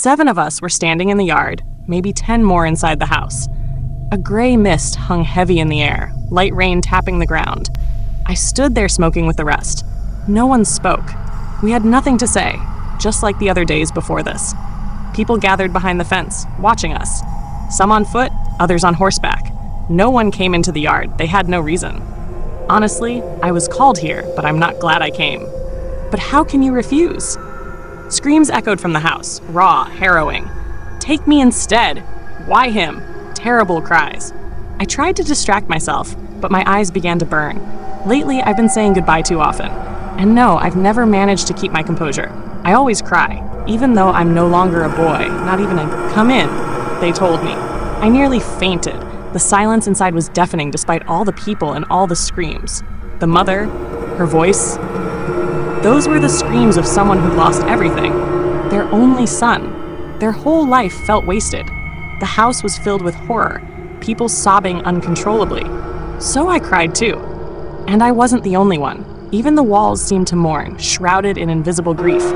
7 of us were standing in the yard, maybe 10 more inside the house. A gray mist hung heavy in the air, light rain tapping the ground. I stood there smoking with the rest. No one spoke. We had nothing to say, just like the other days before this. People gathered behind the fence, watching us. Some on foot, others on horseback. No one came into the yard. They had no reason. Honestly, I was called here, but I'm not glad I came. But how can you refuse? Screams echoed from the house, raw, harrowing. "Take me instead! Why him?" Terrible cries. I tried to distract myself, but my eyes began to burn. Lately, I've been saying goodbye too often. And no, I've never managed to keep my composure. I always cry, even though I'm no longer a boy, not even a "come in," they told me. I nearly fainted. The silence inside was deafening despite all the people and all the screams. The mother, her voice. Those were the screams of someone who'd lost everything. Their only son. Their whole life felt wasted. The house was filled with horror, people sobbing uncontrollably. So I cried too. And I wasn't the only one. Even the walls seemed to mourn, shrouded in invisible grief.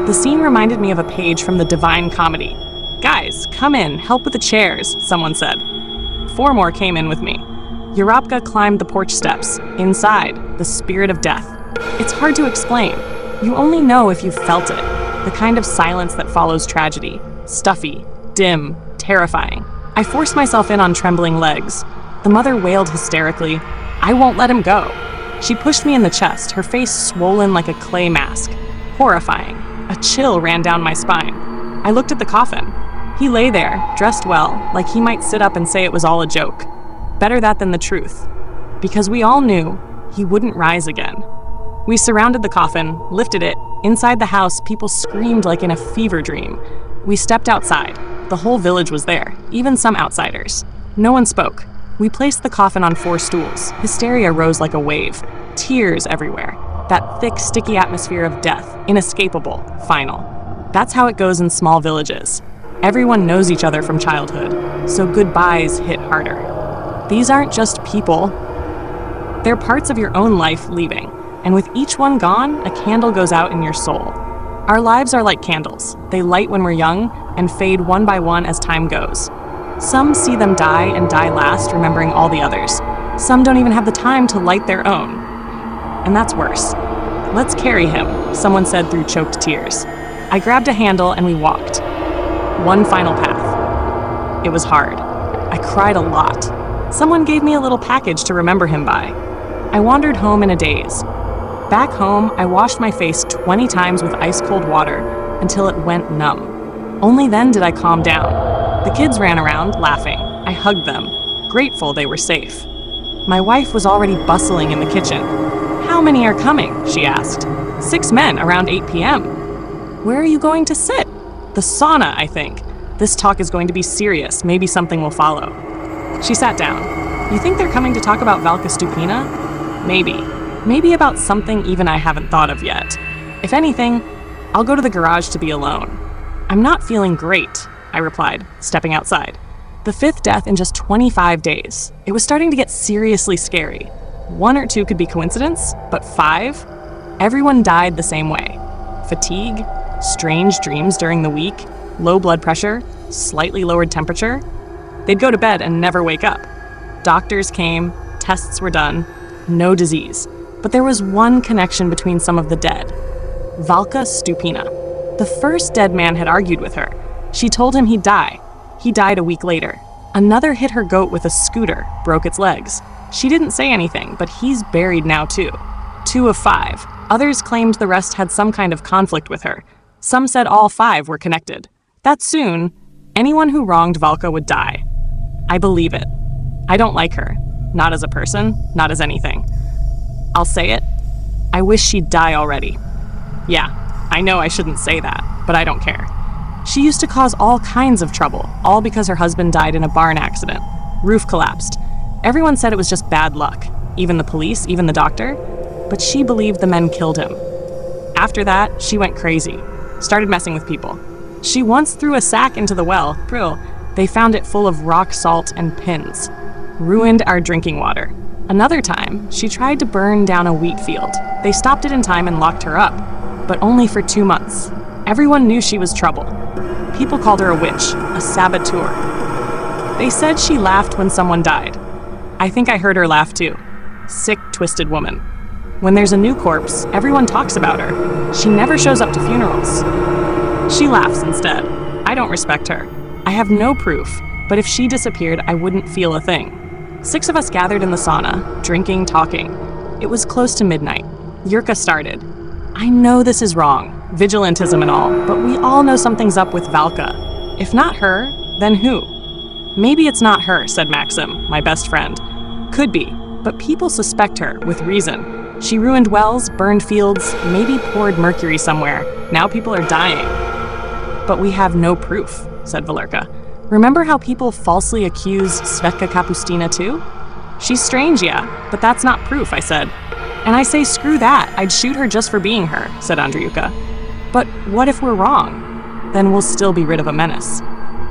The scene reminded me of a page from the Divine Comedy. "Guys, come in, help with the chairs," someone said. 4 more came in with me. Yorapka climbed the porch steps. Inside, the spirit of death. It's hard to explain. You only know if you've felt it. The kind of silence that follows tragedy. Stuffy, dim, terrifying. I forced myself in on trembling legs. The mother wailed hysterically, "I won't let him go." She pushed me in the chest, her face swollen like a clay mask. Horrifying. A chill ran down my spine. I looked at the coffin. He lay there, dressed well, like he might sit up and say it was all a joke. Better that than the truth. Because we all knew he wouldn't rise again. We surrounded the coffin, lifted it. Inside the house, people screamed like in a fever dream. We stepped outside. The whole village was there, even some outsiders. No one spoke. We placed the coffin on 4 stools. Hysteria rose like a wave. Tears everywhere. That thick, sticky atmosphere of death, inescapable, final. That's how it goes in small villages. Everyone knows each other from childhood, so goodbyes hit harder. These aren't just people. They're parts of your own life leaving, and with each one gone, a candle goes out in your soul. Our lives are like candles. They light when we're young and fade one by one as time goes. Some see them die and die last, remembering all the others. Some don't even have the time to light their own. And that's worse. "Let's carry him," someone said through choked tears. I grabbed a handle and we walked. One final path. It was hard. I cried a lot. Someone gave me a little package to remember him by. I wandered home in a daze. Back home, I washed my face 20 times with ice-cold water until it went numb. Only then did I calm down. The kids ran around, laughing. I hugged them, grateful they were safe. My wife was already bustling in the kitchen. "How many are coming?" she asked. 6 men around 8 p.m. "Where are you going to sit?" "The sauna, I think. This talk is going to be serious. Maybe something will follow." She sat down. "You think they're coming to talk about Valka Stupina?" "Maybe. Maybe about something even I haven't thought of yet. If anything, I'll go to the garage to be alone." "I'm not feeling great," I replied, stepping outside. The 5th death in just 25 days. It was starting to get seriously scary. 1 or 2 could be coincidence, but 5? Everyone died the same way. Fatigue, strange dreams during the week, low blood pressure, slightly lowered temperature. They'd go to bed and never wake up. Doctors came, tests were done, no disease. But there was one connection between some of the dead. Valka Stupina. The first dead man had argued with her. She told him he'd die. He died a week later. Another hit her goat with a scooter, broke its legs. She didn't say anything, but he's buried now too. 2 of 5. Others claimed the rest had some kind of conflict with her. Some said all 5 were connected. That soon, anyone who wronged Valka would die. I believe it. I don't like her. Not as a person, not as anything. I'll say it. I wish she'd die already. Yeah, I know I shouldn't say that, but I don't care. She used to cause all kinds of trouble, all because her husband died in a barn accident. Roof collapsed. Everyone said it was just bad luck. Even the police, even the doctor. But she believed the men killed him. After that, she went crazy. Started messing with people. She once threw a sack into the well. They found it full of rock salt and pins. Ruined our drinking water. Another time, she tried to burn down a wheat field. They stopped it in time and locked her up, but only for 2 months. Everyone knew she was trouble. People called her a witch, a saboteur. They said she laughed when someone died. I think I heard her laugh too. Sick, twisted woman. When there's a new corpse, everyone talks about her. She never shows up to funerals. She laughs instead. I don't respect her. I have no proof, but if she disappeared, I wouldn't feel a thing. 6 of us gathered in the sauna, drinking, talking. It was close to midnight. Yurka started. I know this is wrong, vigilantism and all, but we all know something's up with Valka. If not her, then who? Maybe it's not her, said Maxim, my best friend. Could be, but people suspect her, with reason. She ruined wells, burned fields, maybe poured mercury somewhere. Now people are dying. But we have no proof, said Valerka. Remember how people falsely accuse Svetka Kapustina too? She's strange, yeah, but that's not proof, I said. And I say screw that, I'd shoot her just for being her, said Andriuka. But what if we're wrong? Then we'll still be rid of a menace.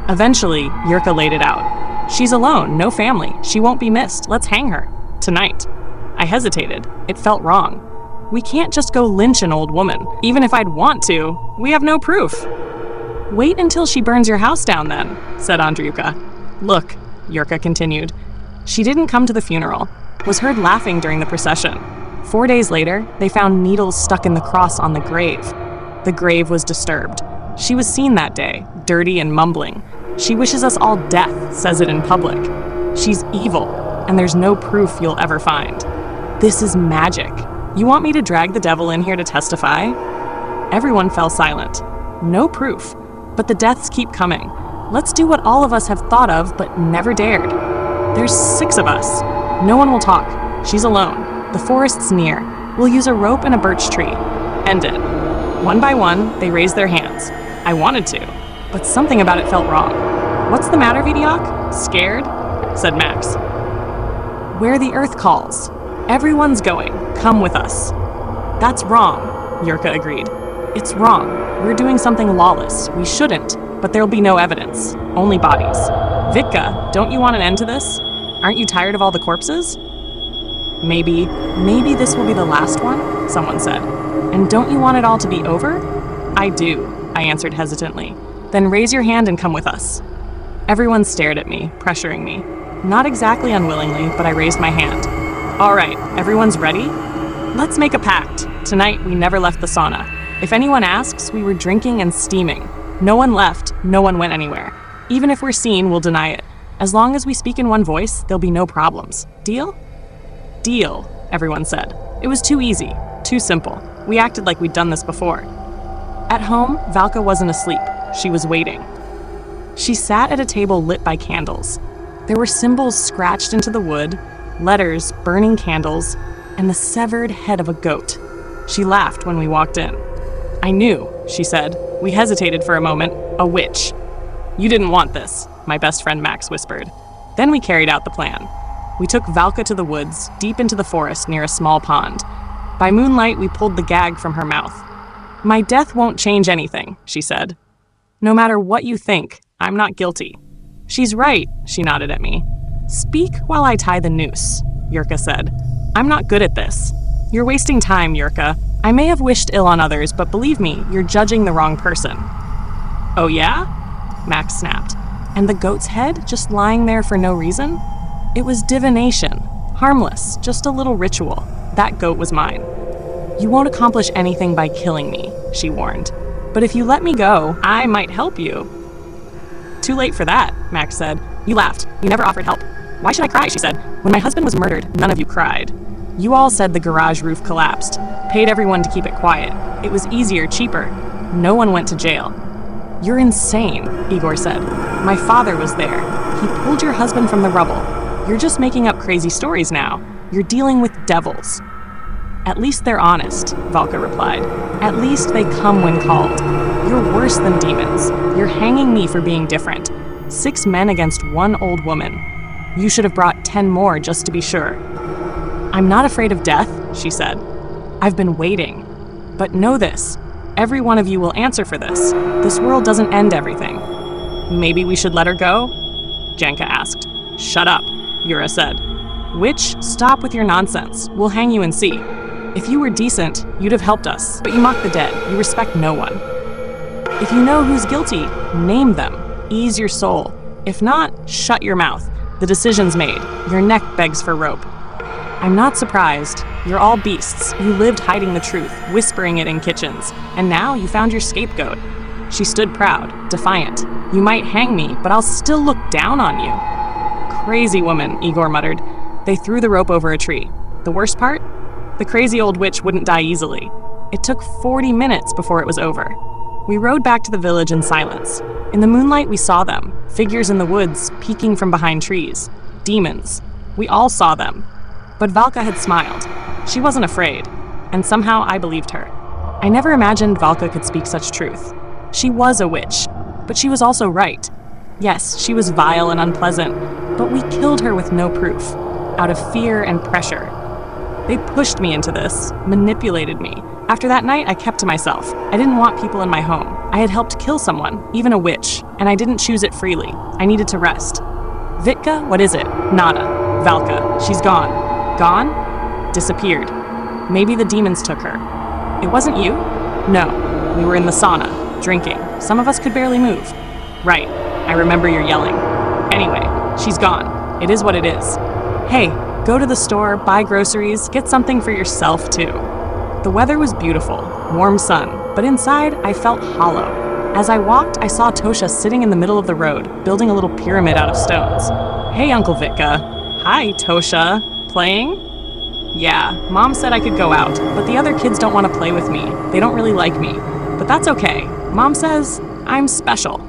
Eventually, Yurka laid it out. She's alone, no family, she won't be missed, let's hang her. Tonight. I hesitated. It felt wrong. We can't just go lynch an old woman. Even if I'd want to, we have no proof. Wait until she burns your house down then, said Andriuka. Look, Yurka continued. She didn't come to the funeral, was heard laughing during the procession. 4 days later, they found needles stuck in the cross on the grave. The grave was disturbed. She was seen that day, dirty and mumbling. She wishes us all death, says it in public. She's evil, and there's no proof you'll ever find. This is magic. You want me to drag the devil in here to testify? Everyone fell silent. No proof, but the deaths keep coming. Let's do what all of us have thought of but never dared. There's 6 of us. No one will talk. She's alone. The forest's near. We'll use a rope and a birch tree. End it. One by one, they raised their hands. I wanted to, but something about it felt wrong. What's the matter, Vidiak? Scared? Said Max. Where the earth calls. Everyone's going. Come with us. That's wrong, Yurka agreed. It's wrong. We're doing something lawless. We shouldn't, but there'll be no evidence. Only bodies. Vitka, don't you want an end to this? Aren't you tired of all the corpses? Maybe this will be the last one, someone said. And don't you want it all to be over? I do, I answered hesitantly. Then raise your hand and come with us. Everyone stared at me, pressuring me. Not exactly unwillingly, but I raised my hand. All right, everyone's ready? Let's make a pact. Tonight, we never left the sauna. If anyone asks, we were drinking and steaming. No one left, no one went anywhere. Even if we're seen, we'll deny it. As long as we speak in one voice, there'll be no problems. Deal? Deal, everyone said. It was too easy, too simple. We acted like we'd done this before. At home, Valka wasn't asleep. She was waiting. She sat at a table lit by candles. There were symbols scratched into the wood, letters, burning candles, and the severed head of a goat. She laughed when we walked in. I knew, she said. We hesitated for a moment. A witch. You didn't want this, my best friend Max whispered. Then we carried out the plan. We took Valka to the woods, deep into the forest near a small pond. By moonlight, we pulled the gag from her mouth. My death won't change anything, she said. No matter what you think, I'm not guilty. She's right, she nodded at me. Speak while I tie the noose, Yurka said. I'm not good at this. You're wasting time, Yurka. I may have wished ill on others, but believe me, you're judging the wrong person. Oh yeah? Max snapped. And the goat's head just lying there for no reason? It was divination. Harmless, just a little ritual. That goat was mine. You won't accomplish anything by killing me, she warned. But if you let me go, I might help you. Too late for that, Max said. You laughed. You never offered help. Why should I cry, she said. When my husband was murdered, none of you cried. You all said the garage roof collapsed. Paid everyone to keep it quiet. It was easier, cheaper. No one went to jail. You're insane, Igor said. My father was there. He pulled your husband from the rubble. You're just making up crazy stories now. You're dealing with devils. At least they're honest, Valka replied. At least they come when called. You're worse than demons. You're hanging me for being different. 6 men against 1 old woman. You should have brought 10 more just to be sure. I'm not afraid of death, she said. I've been waiting. But know this, every one of you will answer for this. This world doesn't end everything. Maybe we should let her go? Jenka asked. Shut up, Yura said. Witch, stop with your nonsense. We'll hang you and see. If you were decent, you'd have helped us. But you mock the dead. You respect no one. If you know who's guilty, name them. Ease your soul. If not, shut your mouth. The decision's made. Your neck begs for rope. I'm not surprised. You're all beasts. You lived hiding the truth, whispering it in kitchens. And now you found your scapegoat. She stood proud, defiant. You might hang me, but I'll still look down on you. Crazy woman, Igor muttered. They threw the rope over a tree. The worst part? The crazy old witch wouldn't die easily. It took 40 minutes before it was over. We rode back to the village in silence. In the moonlight, we saw them, figures in the woods, peeking from behind trees. Demons. We all saw them. But Valka had smiled. She wasn't afraid, and somehow I believed her. I never imagined Valka could speak such truth. She was a witch, but she was also right. Yes, she was vile and unpleasant, but we killed her with no proof, out of fear and pressure. They pushed me into this, manipulated me. After that night, I kept to myself. I didn't want people in my home. I had helped kill someone, even a witch, and I didn't choose it freely. I needed to rest. Vitka, what is it? Nada. Valka, she's gone. Gone? Disappeared. Maybe the demons took her. It wasn't you? No. We were in the sauna, drinking. Some of us could barely move. Right. I remember your yelling. Anyway, she's gone. It is what it is. Hey, go to the store, buy groceries, get something for yourself too. The weather was beautiful, warm sun, but inside I felt hollow. As I walked, I saw Tosha sitting in the middle of the road, building a little pyramid out of stones. Hey, Uncle Vitka. Hi, Tosha. Playing? Yeah, Mom said I could go out, but the other kids don't want to play with me. They don't really like me. But that's okay. Mom says I'm special.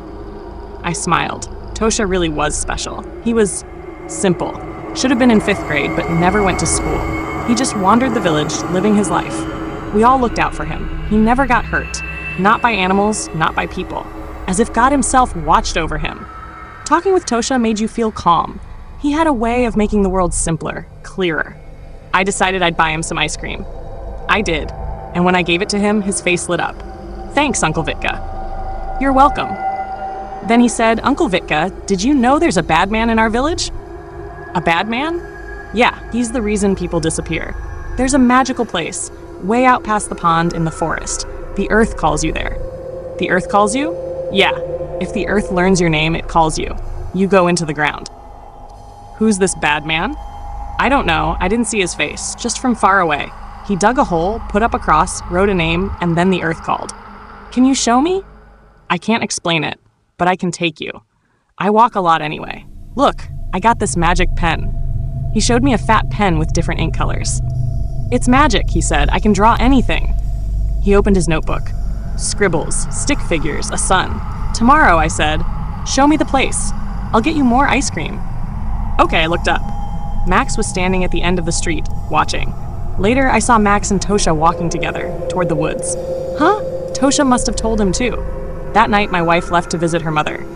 I smiled. Tosha really was special. He was simple. Should have been in 5th grade, but never went to school. He just wandered the village, living his life. We all looked out for him. He never got hurt. Not by animals, not by people. As if God himself watched over him. Talking with Tosha made you feel calm. He had a way of making the world simpler, clearer. I decided I'd buy him some ice cream. I did, and when I gave it to him, his face lit up. Thanks, Uncle Vitka. You're welcome. Then he said, Uncle Vitka, did you know there's a bad man in our village? A bad man? Yeah, he's the reason people disappear. There's a magical place, way out past the pond in the forest. The earth calls you there. The earth calls you? Yeah. If the earth learns your name, it calls you. You go into the ground. Who's this bad man? I don't know. I didn't see his face, just from far away. He dug a hole, put up a cross, wrote a name, and then the earth called. Can you show me? I can't explain it, but I can take you. I walk a lot anyway. Look, I got this magic pen. He showed me a fat pen with different ink colors. It's magic, he said. I can draw anything. He opened his notebook. Scribbles, stick figures, a sun. Tomorrow, I said, show me the place. I'll get you more ice cream. Okay, I looked up. Max was standing at the end of the street, watching. Later, I saw Max and Tosha walking together, toward the woods. Huh? Tosha must have told him too. That night, my wife left to visit her mother.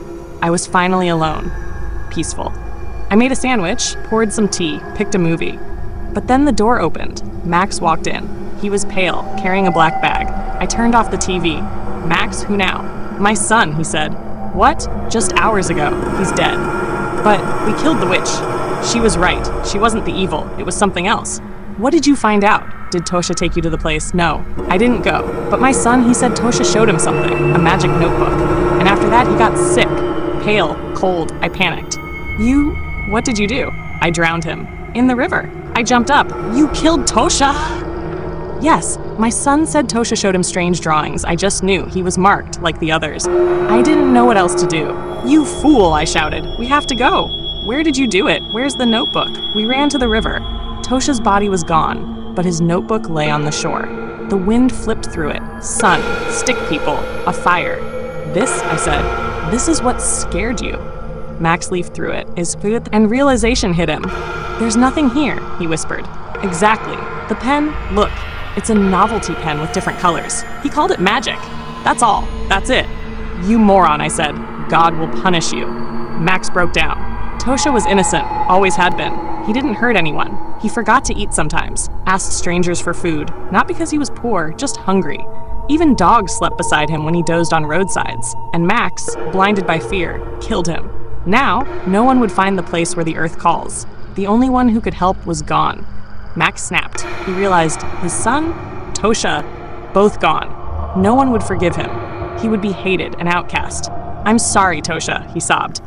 I was finally alone. Peaceful. I made a sandwich, poured some tea, picked a movie. But then the door opened. Max walked in. He was pale, carrying a black bag. I turned off the TV. Max, who now? My son, he said. What? Just hours ago. He's dead. But we killed the witch. She was right. She wasn't the evil. It was something else. What did you find out? Did Tosha take you to the place? No, I didn't go. But my son, he said Tosha showed him something, a magic notebook. And after that, he got sick. Pale, cold. I panicked. What did you do? I drowned him. In the river. I jumped up. You killed Tosha! Yes, my son said Tosha showed him strange drawings. I just knew. He was marked, like the others. I didn't know what else to do. You fool, I shouted. We have to go. Where did you do it? Where's the notebook? We ran to the river. Tosha's body was gone, but his notebook lay on the shore. The wind flipped through it. Sun, stick people, a fire. This, I said, this is what scared you. Max leafed through it, and realization hit him. There's nothing here, he whispered. Exactly. The pen, look, it's a novelty pen with different colors. He called it magic. That's all. That's it. You moron, I said. God will punish you. Max broke down. Tosha was innocent, always had been. He didn't hurt anyone. He forgot to eat sometimes, asked strangers for food, not because he was poor, just hungry. Even dogs slept beside him when he dozed on roadsides. And Max, blinded by fear, killed him. Now, no one would find the place where the earth calls. The only one who could help was gone. Max snapped. He realized his son, Tosha, both gone. No one would forgive him. He would be hated and outcast. "I'm sorry, Tosha," he sobbed.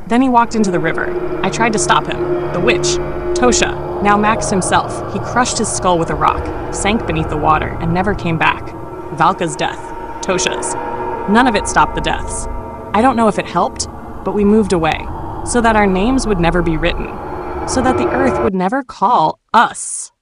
Then he walked into the river. I tried to stop him. The witch, Tosha, now Max himself, he crushed his skull with a rock, sank beneath the water, and never came back. Valka's death, Tosha's. None of it stopped the deaths. I don't know if it helped, but we moved away, so that our names would never be written, so that the earth would never call us.